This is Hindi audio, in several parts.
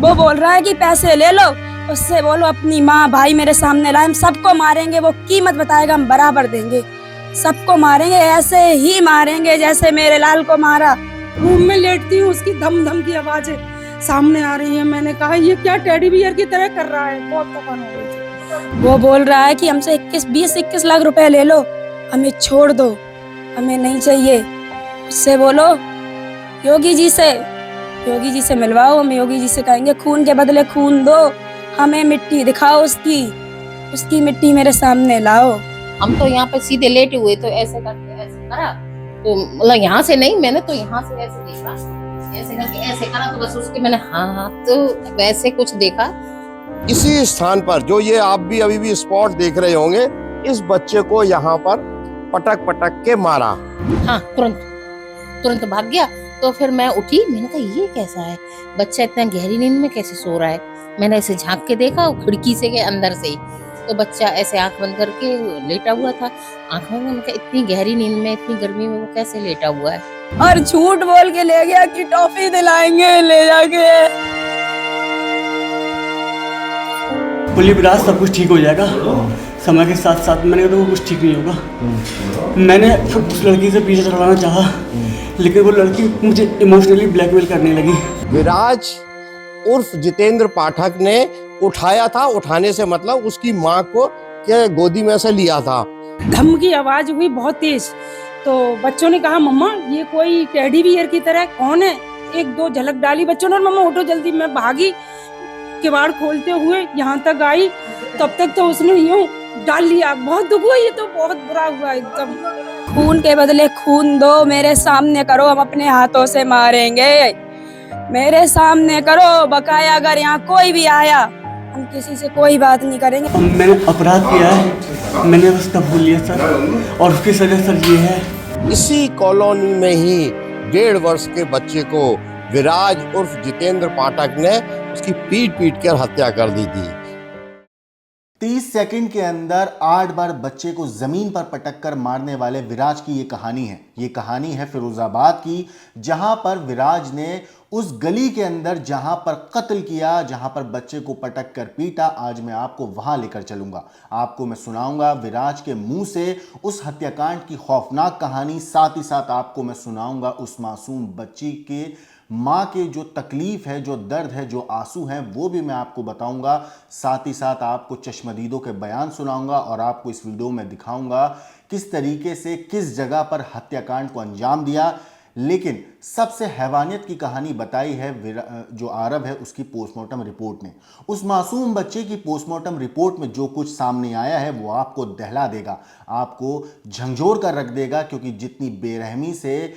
वो बोल रहा है कि पैसे ले लो, उससे बोलो अपनी माँ भाई मेरे सामने लाए, हम सबको मारेंगे, वो कीमत बताएगा हम बराबर देंगे, सबको मारेंगे, ऐसे ही मारेंगे जैसे मेरे लाल को मारा। रूम में लेटती हूँ, उसकी धम धम की आवाजें सामने आ रही है। मैंने कहा ये क्या टेडी बियर की तरह कर रहा है, बहुत तबाह हो गई थी। वो बोल रहा है कि हमसे 20-21 लाख रुपए ले लो, हमें छोड़ दो, हमें नहीं चाहिए। उससे बोलो योगी जी से मिलवाओ, हम योगी जी से कहेंगे खून के बदले खून दो, हमें मिट्टी दिखाओ उसकी मिट्टी मेरे सामने लाओ। हम तो यहाँ पे सीधे लेटे हुए तो ऐसे करके ऐसे करा, तो मतलब यहाँ से नहीं, मैंने तो यहाँ से ऐसे देखा, ऐसे करके ऐसे करा तो बस उसके मैंने हाँ तो वैसे कुछ देखा। इसी स्थान पर जो ये आप भी अभी भी स्पॉट देख रहे होंगे, इस बच्चे को यहाँ पर पटक पटक के मारा। हाँ तुरंत भाग गया। तो फिर मैं उठी, मैंने कहा ये कैसा है, बच्चा इतना गहरी नींद में कैसे सो रहा है। मैंने ऐसे झांक के देखा खिड़की से के अंदर से, तो बच्चा ऐसे आंख बंद करके लेटा हुआ था। आंख बंद करके इतनी गहरी नींद में इतनी गर्मी में वो कैसे लेटा हुआ है। और झूठ बोल के ले गया कि टॉफी दिलाएंगे ले जाके। बोली विराज सब कुछ ठीक हो जाएगा समय के साथ साथ। मैंने कहा तो वो कुछ ठीक नहीं होगा। मैंने उस लड़की से पीछे छुड़वाना चाहा, लेकिन वो लड़की मुझे इमोशनली ब्लैकमेल करने लगी। विराज उर्फ जितेंद्र पाठक ने उठाया था, उठाने से मतलब उसकी माँ को के गोदी में से लिया था। धम की आवाज हुई बहुत तेज, तो बच्चों ने कहा मम्मा ये कोई टेडी बियर की तरह कौन है। एक दो झलक डाली बच्चों ने और मम्मा उठो जल्दी। मैं भागी, किवाड़ खोलते हुए यहाँ तक आई, तब तक तो उसने यूं डाल लिया। बहुत दुख हुआ, ये तो बहुत बुरा हुआ एकदम। खून के बदले खून दो, मेरे सामने करो, हम अपने हाथों से मारेंगे, मेरे सामने करो। बकाया अगर यहाँ कोई भी आया, हम किसी से कोई बात नहीं करेंगे। मैंने अपराध किया है, मैंने बस कबूल लिया सर, और उसकी सजा सर ये है। इसी कॉलोनी में ही 1.5 वर्ष के बच्चे को विराज उर्फ जितेंद्र पाठक ने उसकी पीट कर हत्या कर दी थी। 30 सेकंड के अंदर 8 बार बच्चे को जमीन पर पटक कर मारने वाले विराज की ये कहानी है। ये कहानी है फिरोजाबाद की, जहां पर विराज ने उस गली के अंदर जहां पर कत्ल किया, जहां पर बच्चे को पटक कर पीटा। आज मैं आपको वहां लेकर चलूंगा, आपको मैं सुनाऊंगा विराज के मुंह से उस हत्याकांड की खौफनाक कहानी। साथ ही साथ आपको मैं सुनाऊंगा उस मासूम बच्ची के माँ के जो तकलीफ है, जो दर्द है, जो आंसू हैं, वो भी मैं आपको बताऊंगा। साथ ही साथ आपको चश्मदीदों के बयान सुनाऊंगा और आपको इस वीडियो में दिखाऊंगा किस तरीके से किस जगह पर हत्याकांड को अंजाम दिया। लेकिन सबसे हैवानियत की कहानी बताई है जो आरव है उसकी पोस्टमार्टम रिपोर्ट ने। उस मासूम बच्चे की पोस्टमार्टम रिपोर्ट में जो कुछ सामने आया है वो आपको दहला देगा, आपको झंझोर कर रख देगा, क्योंकि जितनी बेरहमी से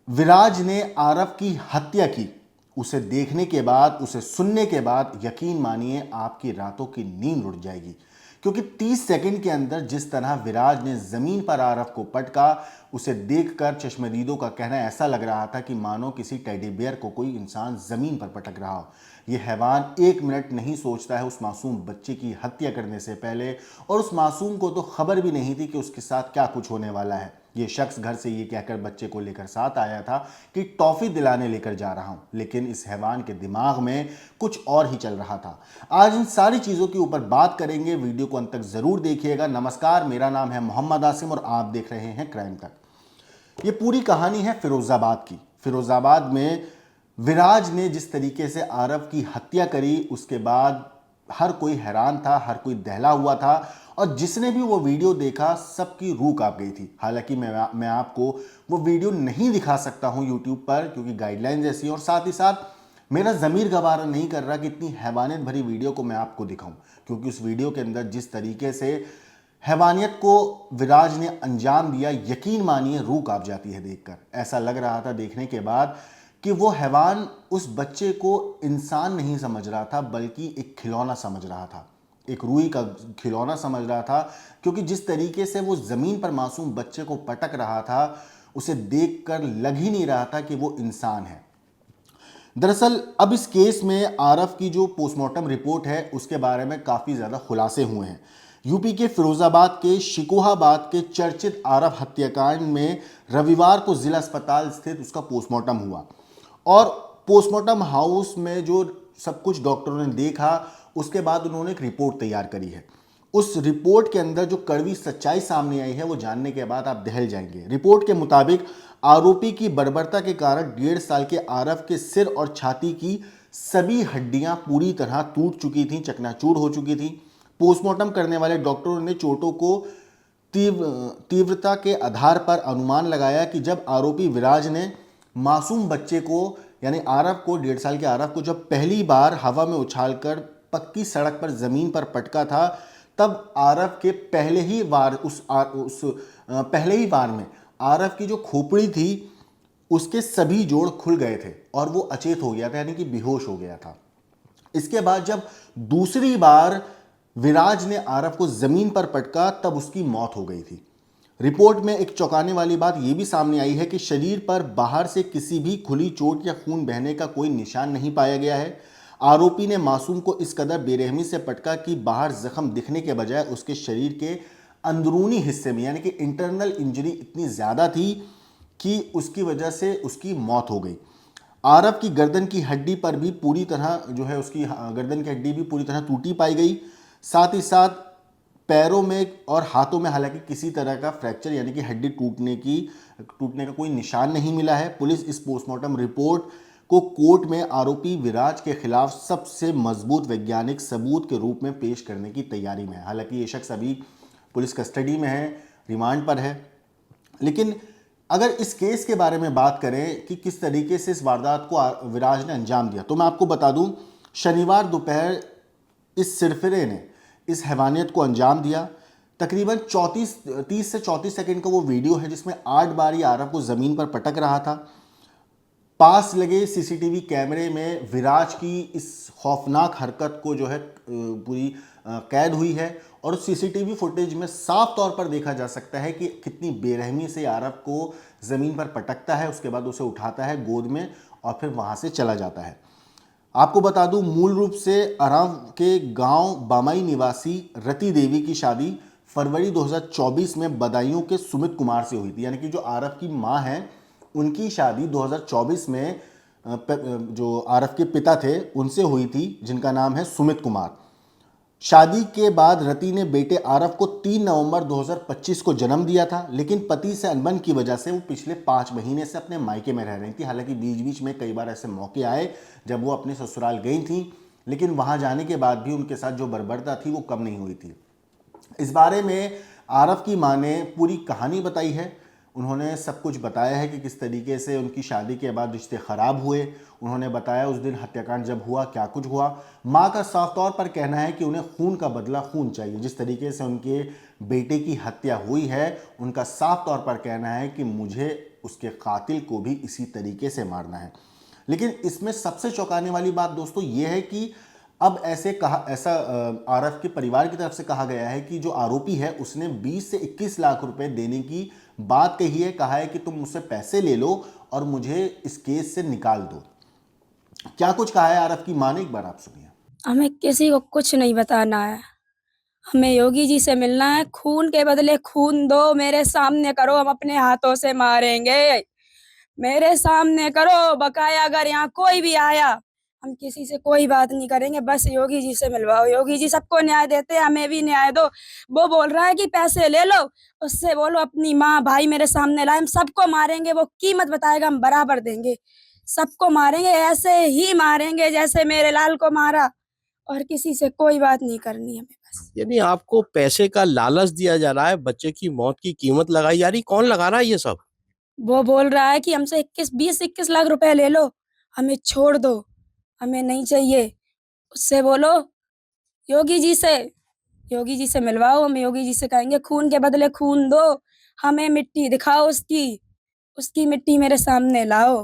विराज ने आरव की हत्या की, उसे देखने के बाद, उसे सुनने के बाद यकीन मानिए आपकी रातों की नींद उड़ जाएगी। क्योंकि 30 सेकंड के अंदर जिस तरह विराज ने जमीन पर आरव को पटका, उसे देखकर चश्मदीदों का कहना ऐसा लग रहा था कि मानो किसी टेडी बियर को कोई इंसान जमीन पर पटक रहा हो। यह हैवान 1 मिनट नहीं सोचता है उस मासूम बच्चे की हत्या करने से पहले, और उस मासूम को तो खबर भी नहीं थी कि उसके साथ क्या कुछ होने वाला है। ये शख्स घर से ये कहकर बच्चे को लेकर साथ आया था कि टॉफी दिलाने लेकर जा रहा हूं, लेकिन इस हैवान के दिमाग में कुछ और ही चल रहा था। आज इन सारी चीजों के ऊपर बात करेंगे, वीडियो को अंत तक जरूर देखिएगा। नमस्कार, मेरा नाम है मोहम्मद आसिम और आप देख रहे हैं क्राइम तक। ये पूरी कहानी है फिरोजाबाद की। फिरोजाबाद में विराज ने जिस तरीके से आरव की हत्या करी, उसके बाद हर कोई हैरान था, हर कोई दहला हुआ था, और जिसने भी वो वीडियो देखा सबकी रूह कांप गई थी। हालांकि मैं आपको वो वीडियो नहीं दिखा सकता हूं यूट्यूब पर, क्योंकि गाइडलाइंस ऐसी हैं, और साथ ही साथ मेरा ज़मीर गवारा नहीं कर रहा कि इतनी हैवानियत भरी वीडियो को मैं आपको दिखाऊं, क्योंकि उस वीडियो के अंदर जिस तरीके से हैवानियत को विराज ने अंजाम दिया, यकीन मानिए रूह कांप जाती है देखकर। ऐसा लग रहा था देखने के बाद कि वो हैवान उस बच्चे को इंसान नहीं समझ रहा था, बल्कि एक खिलौना समझ रहा था, एक रूई का खिलौना समझ रहा था। क्योंकि जिस तरीके से वो जमीन पर मासूम बच्चे को पटक रहा था, उसे देखकर लग ही नहीं रहा था कि वो इंसान है। दरअसल अब इस केस में आरव की जो पोस्टमार्टम रिपोर्ट है उसके बारे में काफ़ी ज़्यादा खुलासे हुए हैं। यूपी के फिरोजाबाद के शिकोहाबाद के चर्चित आरव हत्याकांड में रविवार को जिला अस्पताल स्थित उसका पोस्टमार्टम हुआ, और पोस्टमार्टम हाउस में जो सब कुछ डॉक्टरों ने देखा, उसके बाद उन्होंने एक रिपोर्ट तैयार करी है। उस रिपोर्ट के अंदर जो कड़वी सच्चाई सामने आई है वो जानने के बाद आप दहल जाएंगे। रिपोर्ट के मुताबिक आरोपी की बर्बरता के कारण 1.5 साल के आरव के सिर और छाती की सभी हड्डियां पूरी तरह टूट चुकी थी, चकनाचूर हो चुकी थी। पोस्टमार्टम करने वाले डॉक्टरों ने चोटों को तीव्रता के आधार पर अनुमान लगाया कि जब आरोपी विराज ने मासूम बच्चे को यानी आरव को 1.5 साल के आरव को जब पहली बार हवा में उछालकर पक्की सड़क पर जमीन पर पटका था, तब आरव के पहले ही बार में आरव की जो खोपड़ी थी उसके सभी जोड़ खुल गए थे और वो अचेत हो गया था, यानी कि बेहोश हो गया था। इसके बाद जब दूसरी बार विराज ने आरव को जमीन पर पटका तब उसकी मौत हो गई थी। रिपोर्ट में एक चौंकाने वाली बात यह भी सामने आई है कि शरीर पर बाहर से किसी भी खुली चोट या खून बहने का कोई निशान नहीं पाया गया है। आरोपी ने मासूम को इस कदर बेरहमी से पटका कि बाहर जख्म दिखने के बजाय उसके शरीर के अंदरूनी हिस्से में यानी कि इंटरनल इंजरी इतनी ज़्यादा थी कि उसकी वजह से उसकी मौत हो गई। आरव की गर्दन की हड्डी पर भी पूरी तरह जो है उसकी गर्दन की हड्डी भी पूरी तरह टूटी पाई गई। साथ ही साथ पैरों में और हाथों में हालांकि किसी तरह का फ्रैक्चर यानी कि हड्डी टूटने का कोई निशान नहीं मिला है। पुलिस इस पोस्टमार्टम रिपोर्ट को कोर्ट में आरोपी विराज के खिलाफ सबसे मजबूत वैज्ञानिक सबूत के रूप में पेश करने की तैयारी में है। हालांकि ये शख्स अभी पुलिस कस्टडी में है, रिमांड पर है। लेकिन अगर इस केस के बारे में बात करें कि किस तरीके से इस वारदात को विराज ने अंजाम दिया, तो मैं आपको बता दूं, शनिवार दोपहर इस सिरफिरे ने इस हैवानियत को अंजाम दिया। तकरीबन 30 से 34 सेकंड का वो वीडियो है जिसमें 8 बार ये आरव को ज़मीन पर पटक रहा था। पास लगे सीसीटीवी कैमरे में विराज की इस खौफनाक हरकत को जो है पूरी कैद हुई है और उस सीसीटीवी फुटेज में साफ तौर पर देखा जा सकता है कि कितनी बेरहमी से आरव को ज़मीन पर पटकता है, उसके बाद उसे उठाता है गोद में और फिर वहाँ से चला जाता है। आपको बता दूं, मूल रूप से अराव के गांव बामाई निवासी रति देवी की शादी फरवरी 2024 में बदायूं के सुमित कुमार से हुई थी। यानी कि जो आरव की मां हैं उनकी शादी 2024 में जो आरव के पिता थे उनसे हुई थी, जिनका नाम है सुमित कुमार। शादी के बाद रति ने बेटे आरव को 3 नवंबर 2025 को जन्म दिया था, लेकिन पति से अनबन की वजह से वो पिछले 5 महीने से अपने मायके में रह रही थी। हालांकि बीच बीच में कई बार ऐसे मौके आए जब वो अपने ससुराल गई थी, लेकिन वहां जाने के बाद भी उनके साथ जो बर्बरता थी वो कम नहीं हुई थी। इस बारे में आरव की मां ने पूरी कहानी बताई है। उन्होंने सब कुछ बताया है कि किस तरीके से उनकी शादी के बाद रिश्ते ख़राब हुए। उन्होंने बताया उस दिन हत्याकांड जब हुआ क्या कुछ हुआ। माँ का साफ तौर पर कहना है कि उन्हें खून का बदला खून चाहिए। जिस तरीके से उनके बेटे की हत्या हुई है, उनका साफ तौर पर कहना है कि मुझे उसके कातिल को भी इसी तरीके से मारना है। लेकिन इसमें सबसे चौंकाने वाली बात दोस्तों ये है कि अब ऐसा आरव के परिवार की तरफ से कहा गया है कि जो आरोपी है उसने 20 से 21 लाख रुपए देने की बात कही है। कहा है कि तुम मुझसे पैसे ले लो और मुझे इस केस से निकाल दो। क्या कुछ कहा है आरव की मां ने, एक बार आप सुनिए। हमें किसी को कुछ नहीं बताना है, हमें योगी जी से मिलना है। खून के बदले खून दो, मेरे सामने करो, हम अपने हाथों से मारेंगे। मेरे सामने करो, बकाया अगर यहाँ कोई भी आया हम किसी से कोई बात नहीं करेंगे, बस योगी जी से मिलवाओ। योगी जी सबको न्याय देते हैं, हमें भी न्याय दो। वो बोल रहा है कि पैसे ले लो, उससे बोलो अपनी माँ भाई मेरे सामने लाए, हम सबको मारेंगे। वो कीमत बताएगा, हम बराबर देंगे। सबको मारेंगे, ऐसे ही मारेंगे जैसे मेरे लाल को मारा, और किसी से कोई बात नहीं करनी हमें बस। यानी आपको पैसे का लालच दिया जा रहा है, बच्चे की मौत की कीमत लगाई जा रही। कौन लगा रहा है ये सब? वो बोल रहा है कि हमसे 20-21 लाख रुपए ले लो, हमें छोड़ दो, हमें नहीं चाहिए। उससे बोलो योगी जी से मिलवाओ। हम योगी जी से कहेंगे खून के बदले खून दो, हमें मिट्टी दिखाओ, उसकी मिट्टी मेरे सामने लाओ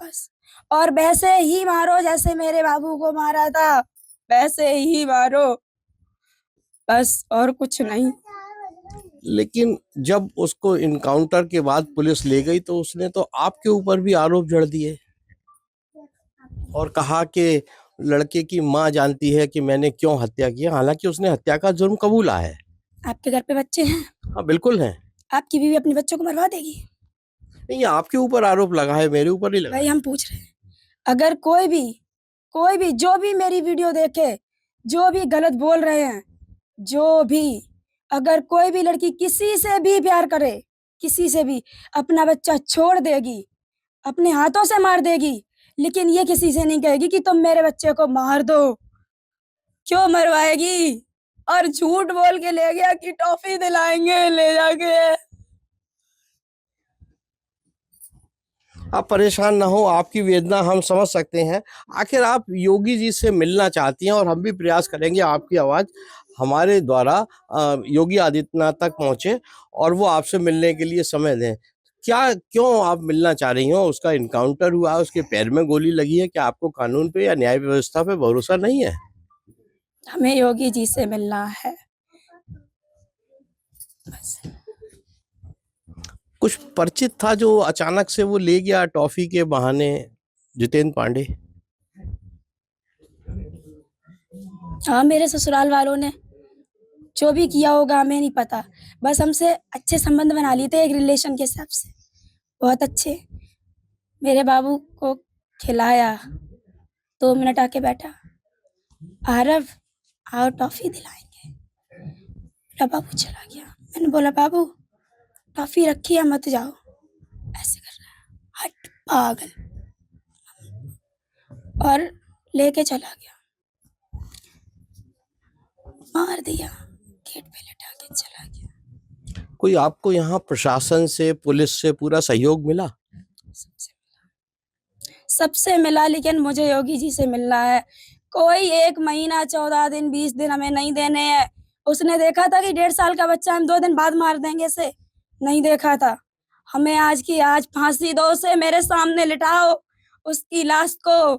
बस। और वैसे ही मारो जैसे मेरे बाबू को मारा था, वैसे ही मारो बस, और कुछ नहीं। लेकिन जब उसको इनकाउंटर के बाद पुलिस ले गई तो उसने तो आपके ऊपर भी आरोप जड़ दिए और कहा कि लड़के की माँ जानती है कि मैंने क्यों हत्या की। हालांकि उसने हत्या का जुर्म कबूला है। आपके घर पे बच्चे हैं? हाँ बिल्कुल है। आपकी बीवी अपने बच्चों को मरवा देगी? नहीं, आपके ऊपर आरोप लगा है, मेरे ऊपर नहीं लगा। भाई हम पूछ रहे हैं, अगर कोई भी कोई भी जो भी मेरी वीडियो देखे, जो भी गलत बोल रहे हैं, जो भी, अगर कोई भी लड़की किसी से भी प्यार करे, किसी से भी, अपना बच्चा छोड़ देगी, अपने हाथों से मार देगी, लेकिन ये किसी से नहीं कहेगी कि तुम मेरे बच्चे को मार दो। क्यों मरवाएगी? और झूठ बोल के ले गया कि टॉफी दिलाएंगे ले जाके। आप परेशान ना हो, आपकी वेदना हम समझ सकते हैं। आखिर आप योगी जी से मिलना चाहती हैं और हम भी प्रयास करेंगे आपकी आवाज़ हमारे द्वारा योगी आदित्यनाथ तक पहुंचे और वो आपसे मिलने के लिए समय दें। क्या क्यों आप मिलना चाह रही हो? उसका इनकाउंटर हुआ, उसके पैर में गोली लगी है, क्या आपको कानून पे या न्याय व्यवस्था पे भरोसा नहीं है? हमें योगी जी से मिलना है बस। कुछ परिचित था जो अचानक से वो ले गया टॉफी के बहाने, जितेंद्र पांडे? हाँ, मेरे ससुराल वालों ने जो भी किया होगा हमें नहीं पता, बस हमसे अच्छे संबंध बना लिए थे एक रिलेशन के हिसाब से, बहुत अच्छे। मेरे बाबू को खिलाया, 2 मिनट आके बैठा, आरव आओ टॉफी दिलाएंगे। मेरा बाबू चला गया। मैंने बोला बाबू टॉफी रखी है मत जाओ, ऐसे कर रहा है, हट पागल, और लेके चला गया, मार दिया, गेट पे लटा के चला गया। कोई आपको यहाँ प्रशासन से, पुलिस से पूरा सहयोग मिला? सबसे मिला, लेकिन मुझे योगी जी से मिलना है। कोई 1 महीना 14 दिन 20 दिन हमें नहीं देने हैं। उसने देखा था कि 1.5 साल का बच्चा हम 2 दिन बाद मार देंगे से, नहीं देखा था। हमें आज की आज फांसी दो, उसे मेरे सामने लिटाओ, उसकी लाश को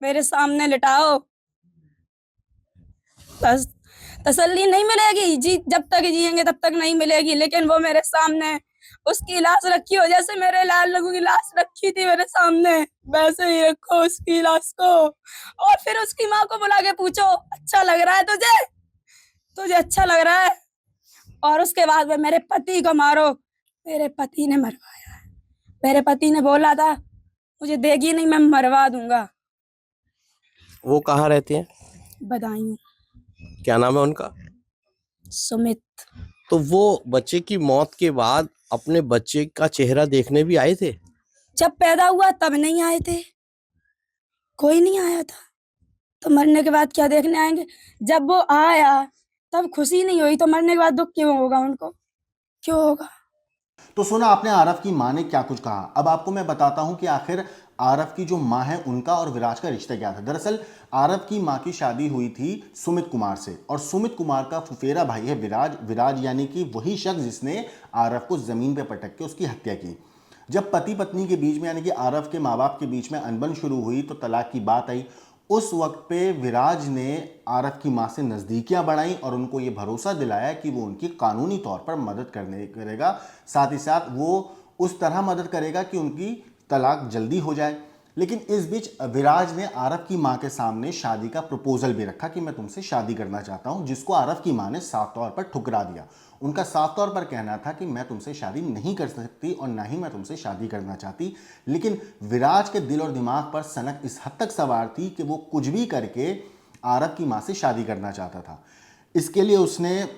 मेरे सामने लिटाओ, बस तसल्ली नहीं मिलेगी जी, जब तक जिएंगे तब तक नहीं मिलेगी, लेकिन वो मेरे सामने उसकी लाश रखी हो, जैसे मेरे लाल लघु की लाश रखी थी मेरे सामने, वैसे ही रखो उसकी लाश को। और फिर उसकी माँ को बुला के पूछो अच्छा लग रहा है तुझे, तुझे अच्छा लग रहा है? और उसके बाद में मेरे पति को मारो। मेरे पति ने मरवाया है, मेरे पति ने बोला था मुझे देगी नहीं, मैं मरवा दूंगा। वो कहाँ रहते हैं? बधाई क्या नाम है उनका? सुमित। तो वो बच्चे की मौत के बाद अपने बच्चे का चेहरा देखने भी आए थे? जब पैदा हुआ तब नहीं आए थे, कोई नहीं आया था, तो मरने के बाद क्या देखने आएंगे? जब वो आया तब खुशी नहीं हुई, तो मरने के बाद दुख क्यों होगा उनको, क्यों होगा? तो सुना आपने आरव की मां ने क्या कुछ कहा। अब आपको मैं बताता हूं कि आखिर आरव की जो मां है उनका और विराज का रिश्ता क्या था। दरअसल आरव की मां की शादी हुई थी सुमित कुमार से, और सुमित कुमार का फुफेरा भाई है विराज। विराज यानी कि वही शख्स जिसने आरव को जमीन पर पटक के उसकी हत्या की। जब पति पत्नी के बीच में यानी कि आरव के माँ बाप के बीच में अनबन शुरू हुई तो तलाक की बात आई। उस वक्त पे विराज ने आरव की मां से नज़दीकियां बढ़ाई और उनको ये भरोसा दिलाया कि वो उनकी कानूनी तौर पर मदद करेगा, साथ ही साथ वो उस तरह मदद करेगा कि उनकी तलाक जल्दी हो जाए। लेकिन इस बीच विराज ने आरव की मां के सामने शादी का प्रपोजल भी रखा कि मैं तुमसे शादी करना चाहता हूं, जिसको आरव की मां ने साफ तौर पर ठुकरा दिया। उनका साफ तौर पर कहना था कि मैं तुमसे शादी नहीं कर सकती और ना ही मैं तुमसे शादी करना चाहती। लेकिन विराज के दिल और दिमाग पर सनक इस हद तक सवार थी कि वो कुछ भी करके आरव की मां से शादी करना चाहता था। इसके लिए उसने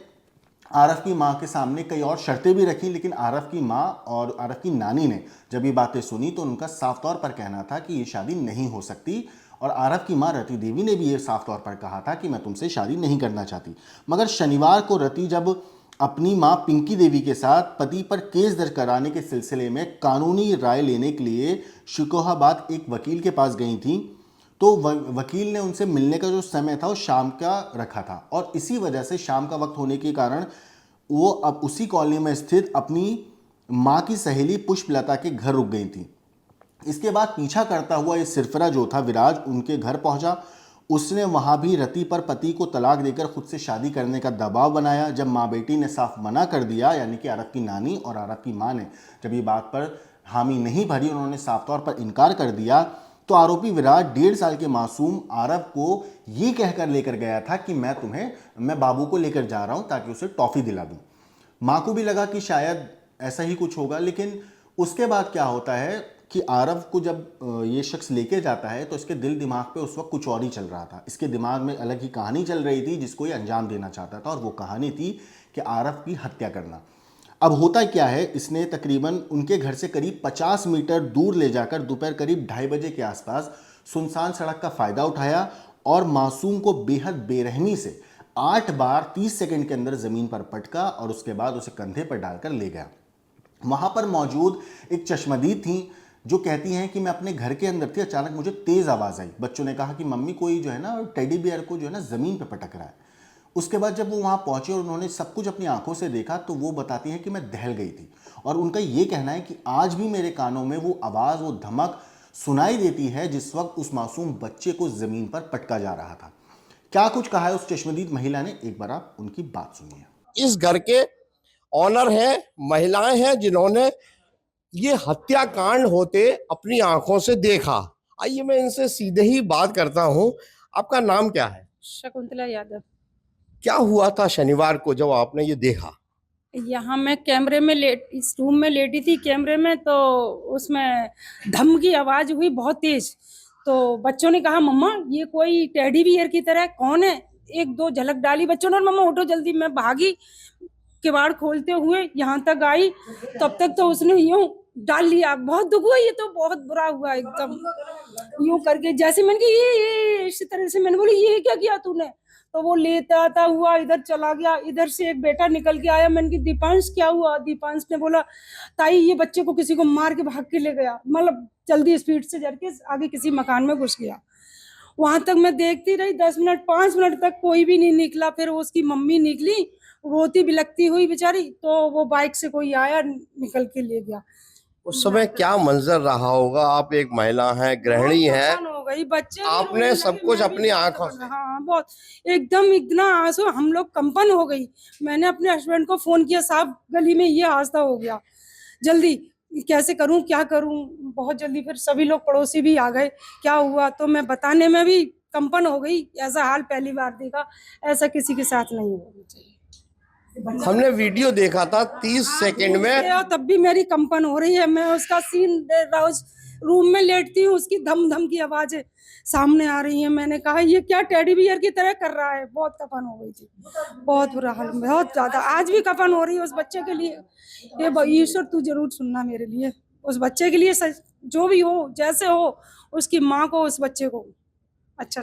आरव की मां के सामने कई और शर्तें भी रखी, लेकिन आरव की मां और आरव की नानी ने जब ये बातें सुनी तो उनका साफ तौर पर कहना था कि ये शादी नहीं हो सकती। और आरव की मां रति देवी ने भी ये साफ तौर पर कहा था कि मैं तुमसे शादी नहीं करना चाहती। मगर शनिवार को रति जब अपनी मां पिंकी देवी के साथ पति पर केस दर्ज कराने के सिलसिले में कानूनी राय लेने के लिए शिकोहाबाद एक वकील के पास गई थी, तो वकील ने उनसे मिलने का जो समय था वो शाम का रखा था, और इसी वजह से शाम का वक्त होने के कारण वो अब उसी कॉलोनी में स्थित अपनी मां की सहेली पुष्पलता के घर रुक गई थी। इसके बाद पीछा करता हुआ ये सिरफरा जो था विराज उनके घर पहुंचा। उसने वहां भी रति पर पति को तलाक देकर खुद से शादी करने का दबाव बनाया। जब माँ बेटी ने साफ मना कर दिया, यानी कि आरव की नानी और आरव की माँ ने जब ये बात पर हामी नहीं भरी, उन्होंने साफ तौर पर इनकार कर दिया, तो आरोपी विराज 1.5 साल के मासूम आरव को ये कहकर लेकर गया था कि मैं बाबू को लेकर जा रहा हूँ ताकि उसे टॉफी दिला दूँ। माँ को भी लगा कि शायद ऐसा ही कुछ होगा, लेकिन उसके बाद क्या होता है कि आरव को जब ये शख्स लेके जाता है तो इसके दिल दिमाग पे उस वक्त कुछ और ही चल रहा था। इसके दिमाग में अलग ही कहानी चल रही थी जिसको ये अंजाम देना चाहता था, और वो कहानी थी कि आरव की हत्या करना। अब होता क्या है, इसने तकरीबन उनके घर से करीब 50 मीटर दूर ले जाकर दोपहर करीब 2:30 बजे के आसपास सुनसान सड़क का फ़ायदा उठाया और मासूम को बेहद बेरहमी से 8 बार 30 सेकंड के अंदर ज़मीन पर पटका और उसके बाद उसे कंधे पर डालकर ले गया। वहाँ पर मौजूद एक चश्मदीद थी जो कहती हैं कि मैं अपने घर के अंदर थी, अचानक मुझे तेज़ आवाज़ आई। बच्चों ने कहा कि मम्मी कोई जो है ना टेडी बियर को जो है ना ज़मीन पर पटक रहा है। उसके बाद जब वो वहाँ पहुँचे और उन्होंने सब कुछ अपनी आंखों से देखा तो वो बताती हैं कि मैं दहल गई थी, और उनका ये कहना है कि आज भी मेरे कानों में वो आवाज़, वो धमक सुनाई देती है जिस वक्त उस मासूम बच्चे को ज़मीन पर पटका जा रहा था। क्या कुछ कहा है उस चश्मदीद महिला ने, एक बार आप उनकी बात सुनिए। इस घर के ऑनर हैं, महिलाएं हैं जिन्होंने ये हत्याकांड होते अपनी आंखों से देखा। आइए मैं इनसे सीधे ही बात करता हूं। आपका नाम क्या है? शकुंतला यादव। क्या हुआ था शनिवार को जब आपने ये देखा? यहाँ मैं कैमरे में इस रूम में लेटी थी कैमरे में, तो उसमें धम की आवाज हुई बहुत तेज। तो बच्चों ने कहा मम्मा ये कोई टेडी बियर की तरह कौन है, एक दो झलक डाली बच्चों ने, और मम्मा उठो जल्दी। मैं भागी, किवाड़ खोलते हुए यहाँ तक आई, तब तक तो उसने यूं डाल लिया। बहुत दुख हुआ, ये तो बहुत बुरा हुआ एकदम, यूं करके जैसे मैंने कहा ये इसी तरह से मैंने बोली ये क्या किया तूने, तो वो लेता आता हुआ इधर चला गया। इधर से एक बेटा निकल के आया, मैंने कहा दीपांश क्या हुआ? दीपांश ने बोला ताई ये बच्चे को किसी को मार के भाग के ले गया, मतलब जल्दी स्पीड से जड़ के आगे किसी मकान में घुस गया। वहां तक मैं देखती रही 10 मिनट 5 मिनट तक कोई भी नहीं निकला। फिर उसकी मम्मी निकली रोती बिलखती हुई बेचारी, तो वो बाइक से कोई आया निकल के ले गया। उस समय क्या मंजर रहा होगा? आप एक महिला हैं, गृहिणी हैं, हो गई, बच्चे आपने सब कुछ अपनी आंखों से, हाँ बहुत एकदम इतना आंसू, हम लोग कंपन हो गई। मैंने अपने हस्बैंड को फोन किया, साहब गली में ये हादसा हो गया, जल्दी कैसे करूं क्या करूं। बहुत जल्दी फिर सभी लोग पड़ोसी भी आ गए, क्या हुआ, तो मैं बताने में भी कंपन हो गई। ऐसा हाल पहली बार देखा, ऐसा किसी के साथ नहीं होना चाहिए। हमने वीडियो देखा था 30 सेकंड में, तब भी मेरी कंपन हो रही है। मैं उसका सीन रोज रूम में लेटती हूँ, उसकी धम धम की आवाजें सामने आ रही हैं। मैंने कहा ये क्या टेडी बियर की तरह कर रहा है। बहुत कफन हो गई थी, बहुत बुरा हाल, बहुत ज्यादा। आज भी कफन हो रही है उस बच्चे के लिए। ये ईश्वर तू जरूर सुनना मेरे लिए, उस बच्चे के लिए, जो भी हो जैसे हो, उसकी माँ को उस बच्चे को अच्छा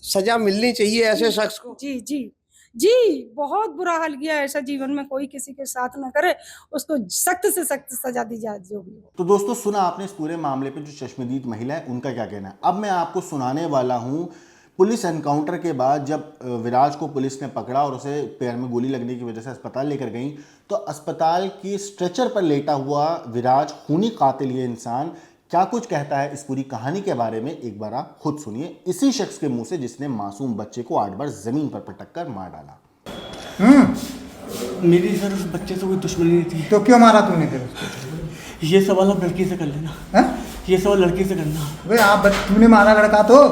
सजा मिलनी चाहिए ऐसे शख्स को। जी जी जी, बहुत बुरा हाल किया। ऐसा जीवन में कोई किसी के साथ न करे, उसको सख्त से सख्त सजा दी जाए जो भी हो। तो दोस्तों सुना आपने इस पूरे मामले पे जो चश्मदीद महिला है उनका क्या कहना है। अब मैं आपको सुनाने वाला हूँ पुलिस एनकाउंटर के बाद जब विराज को पुलिस ने पकड़ा और उसे पैर में गोली लगने की वजह से अस्पताल लेकर गई, तो अस्पताल की स्ट्रेचर पर लेटा हुआ विराज, खूनी कातिल ये इंसान, क्या कुछ कहता है इस पूरी कहानी के बारे में, एक बार आप खुद सुनिए इसी शख्स के मुंह से जिसने मासूम बच्चे को 8 बार जमीन पर पटक कर मार डाला। मेरी सर उस बच्चे से कोई दुश्मनी नहीं थी। तो क्यों मारा तूने फिर उसको? ये सवाल आप लड़की से कर लेना। हैं? ये सवाल लड़की से करना। भाई आप तूने मारा लड़का तो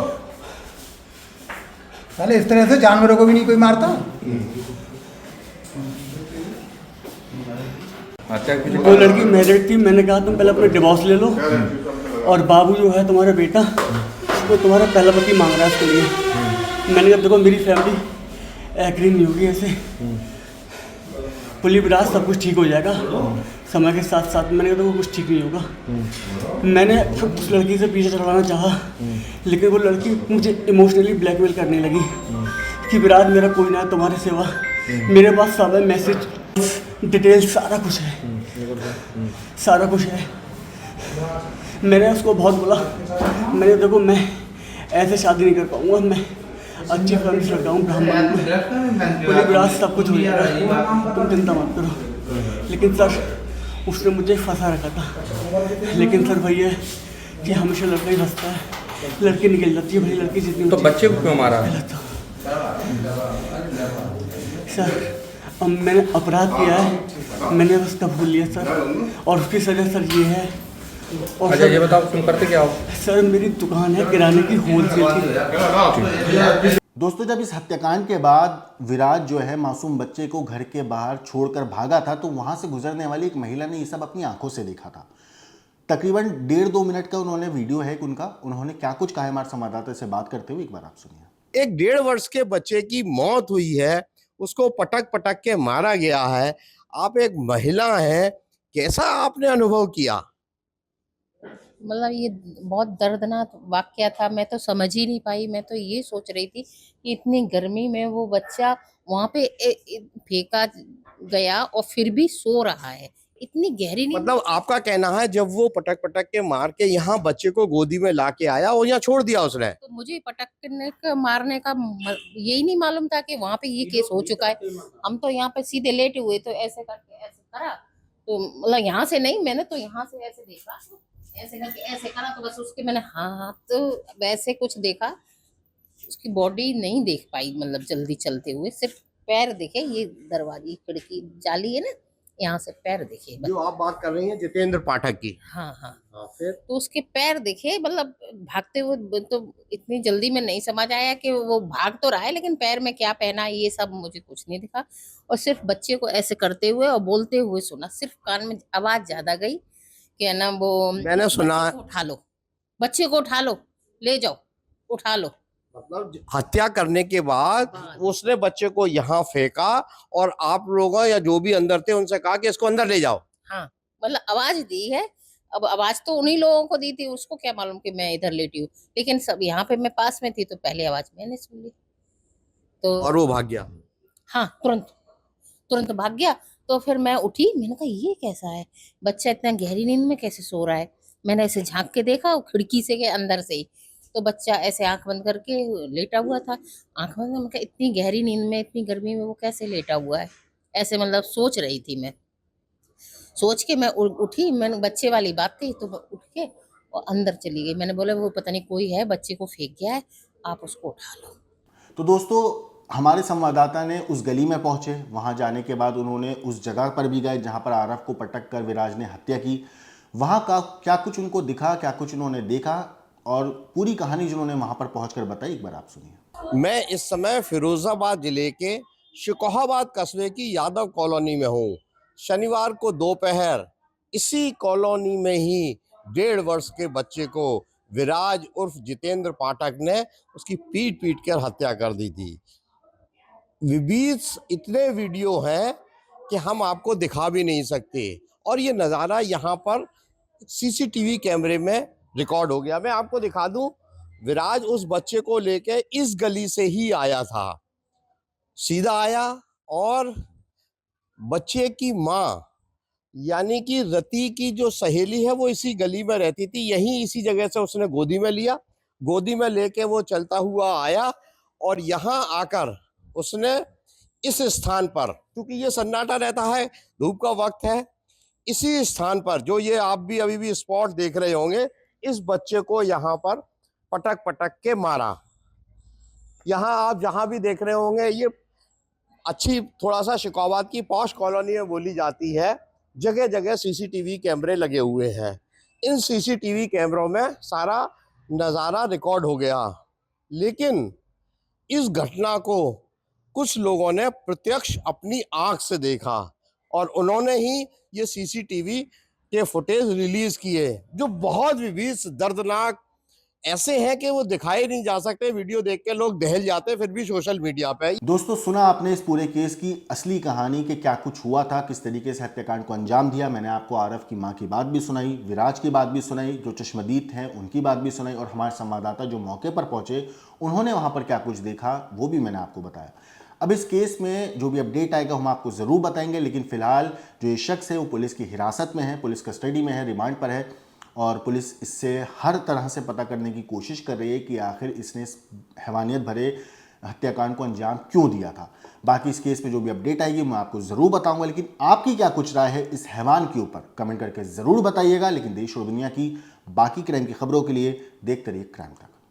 पहले इस तरह से जानवरों को भी नहीं कोई मारता। वो लड़की मैरिड थी, मैंने कहा तुम पहले अपने डिवोर्स ले लो, और बाबू जो है तुम्हारा बेटा वो तुम्हारा पहला पति मांग रहा है उसके लिए। मैंने कहा देखो मेरी फैमिली एग्री नहीं होगी ऐसे, पुलिस विराज सब कुछ ठीक हो जाएगा समय के साथ साथ। मैंने कहा तो कुछ ठीक नहीं होगा। मैंने उस लड़की से पीछे छुड़वाना चाहा, लेकिन वो लड़की मुझे इमोशनली ब्लैकमेल करने लगी कि विराज मेरा कोई ना है तुम्हारे सिवा, मेरे पास सब है, मैसेज डिटेल सारा कुछ है, सारा कुछ है। मैंने उसको बहुत बोला, मैंने देखो मैं ऐसे शादी नहीं कर पाऊँगा, मैं अच्छी फैमिली से लड़का हूँ, ब्राह्मण, पुलिस विराज सब कुछ हो जाएगा, तुम चिंता मत करो। लेकिन सर उसने मुझे फंसा रखा था। लेकिन सर भैया कि हमेशा लड़का ही फंसता है, लड़की निकल जाती है, भाई लड़की जितनी। तो बच्चे को क्यों मारा? सर अब मैंने अपराध किया है, मैंने उसका भूल लिया सर, और उसकी सजा सर ये है। और अच्छा ये बताओ तुम करते क्या हो? सर मेरी दुकान है किराने की, होलसेल की। दोस्तों जब इस हत्याकांड के बाद विराज जो है मासूम बच्चे को घर के बाहर छोड़कर भागा था, तो वहां से गुजरने वाली एक महिला ने ये सब अपनी आंखों से देखा था। तकरीबन 1.5-2 मिनट का उन्होंने वीडियो है उनका, उन्होंने क्या कुछ कहा हमारे संवाददाता से बात करते हुए, एक बार आप सुनिए। एक 1.5 वर्ष के बच्चे की मौत हुई है, उसको पटक पटक के मारा गया है। आप एक महिला हैं, कैसा आपने अनुभव किया? मतलब ये बहुत दर्दनाक वाकया था। मैं तो समझ ही नहीं पाई। मैं तो ये सोच रही थी कि इतनी गर्मी में वो बच्चा वहां पे फेंका गया और फिर भी सो रहा है, इतनी गहरी नींद। मतलब आपका कहना है जब वो पटक पटक के मार के यहाँ बच्चे को गोदी में ला के आया और यहाँ छोड़ दिया उसने? तो मुझे पटकने का मारने का यही नहीं मालूम था कि वहां पे ये केस हो चुका है। हम तो यहाँ पे सीधे लेटे हुए, तो ऐसे करके ऐसे करा, तो मतलब यहाँ से नहीं, मैंने तो यहाँ से ऐसे देखा, ऐसे करके ऐसे करा, तो बस उसके मैंने हाथ तो वैसे कुछ देखा, उसकी बॉडी नहीं देख पाई। मतलब जल्दी चलते हुए सिर्फ पैर देखे, ये दरवाजे खिड़की जाली है ना, यहाँ से पैर देखे बस। जो आप बात कर रही हैं जितेंद्र पाठक की? हाँ हाँ। फिर तो उसके पैर देखे, मतलब भागते हुए, तो इतनी जल्दी में नहीं समझ आया कि वो भाग तो रहा है, लेकिन पैर में क्या पहना है ये सब मुझे कुछ नहीं दिखा। और सिर्फ बच्चे को ऐसे करते हुए और बोलते हुए सुना, सिर्फ कान में आवाज ज्यादा गई कि है ना वो, मैंने सुना बच्चे को उठा लो, बच्चे को उठा लो, ले जाओ, उठा लो। मतलब हत्या करने के बाद उसने बच्चे को यहाँ फेंका और आप लोगों या जो भी अंदर थे उनसे कहा कि इसको अंदर ले जाओ। हाँ, मतलब आवाज दी है। अब आवाज तो उन्हीं लोगों को दी थी, उसको क्या मालूम कि मैं इधर लेटी हूँ, लेकिन सब यहाँ पे मैं पास में थी, तो पहले आवाज मैंने सुन ली। तो और वो भाग गया? हाँ, तुरंत भाग गया। तो फिर मैं उठी, मैंने कहा ये कैसा है, बच्चा इतना गहरी नींद में कैसे सो रहा है। मैंने ऐसे झांक के देखा खिड़की से के अंदर से ही, तो बच्चा ऐसे आंख बंद करके लेटा हुआ था। आंख बंद, मैं कहा इतनी गहरी नींद में, इतनी गर्मी में वो कैसे लेटा हुआ है, ऐसे मतलब सोच रही थी मैं। सोच के मैं उठी, मैंने बच्चे वाली बात थी, तो मैं उठ के और अंदर चली गई। मैंने बोला वो पता नहीं कोई है, बच्चे को फेंक गया है, आप उसको उठा लो। तो दोस्तों, हमारे संवाददाता ने उस गली में पहुंचे, वहां जाने के बाद उन्होंने उस जगह पर भी गए जहां पर आरव को पटक कर विराज ने हत्या की। वहां का क्या कुछ उनको दिखा, क्या कुछ उन्होंने देखा और पूरी कहानी जिन्होंने वहां पर पहुंचकर बताई, एक बार आप सुनिए। मैं इस समय फिरोजाबाद जिले के शिकोहाबाद कस्बे की यादव कॉलोनी में हूँ। शनिवार को दोपहर इसी कॉलोनी में ही 1.5 वर्ष के बच्चे को विराज उर्फ जितेंद्र पाठक ने उसकी पीट पीट कर हत्या कर दी थी। इतने वीडियो हैं कि हम आपको दिखा भी नहीं सकते, और ये नज़ारा यहाँ पर सीसीटीवी कैमरे में रिकॉर्ड हो गया। मैं आपको दिखा दूं, विराज उस बच्चे को लेके इस गली से ही आया था, सीधा आया, और बच्चे की माँ यानी कि रति की जो सहेली है वो इसी गली में रहती थी, यहीं इसी जगह से उसने गोदी में लिया। गोदी में लेके वो चलता हुआ आया और यहाँ आकर उसने इस स्थान पर, क्योंकि ये सन्नाटा रहता है, धूप का वक्त है, इसी स्थान पर जो ये आप भी अभी भी स्पॉट देख रहे होंगे, इस बच्चे को यहाँ पर पटक पटक के मारा। यहाँ आप जहाँ भी देख रहे होंगे, ये अच्छी थोड़ा सा शिकोहाबाद की पॉश कॉलोनी में बोली जाती है, जगह जगह सीसीटीवी कैमरे लगे हुए हैं। इन सीसीटीवी कैमरों में सारा नज़ारा रिकॉर्ड हो गया, लेकिन इस घटना को कुछ लोगों ने प्रत्यक्ष अपनी आंख से देखा और उन्होंने ही ये सीसीटीवी के फुटेज रिलीज किए, जो बहुत विभत्स, दर्दनाक ऐसे हैं कि वो दिखाए नहीं जा सकते। वीडियो देख के लोग दहल जाते, फिर भी सोशल मीडिया पे। दोस्तों, सुना आपने इस पूरे केस की असली कहानी कि क्या कुछ हुआ था, किस तरीके से हत्याकांड को अंजाम दिया। मैंने आपको आरव की मां की बात भी सुनाई, विराज की बात भी सुनाई, जो चश्मदीद हैं उनकी बात भी सुनाई, और हमारे संवाददाता जो मौके पर पहुंचे उन्होंने वहां पर क्या कुछ देखा वो भी मैंने आपको बताया। अब इस केस में जो भी अपडेट आएगा हम आपको ज़रूर बताएंगे, लेकिन फिलहाल जो ये शख्स है वो पुलिस की हिरासत में है, पुलिस कस्टडी में है, रिमांड पर है, और पुलिस इससे हर तरह से पता करने की कोशिश कर रही है कि आखिर इसने इस हैवानियत भरे हत्याकांड को अंजाम क्यों दिया था। बाकी इस केस में जो भी अपडेट आएगी मैं आपको ज़रूर बताऊंगा, लेकिन आपकी क्या कुछ राय है इस हैवान के ऊपर कमेंट करके ज़रूर बताइएगा। लेकिन देश और दुनिया की बाकी क्राइम की खबरों के लिए देखते रहिए क्राइम टाइम।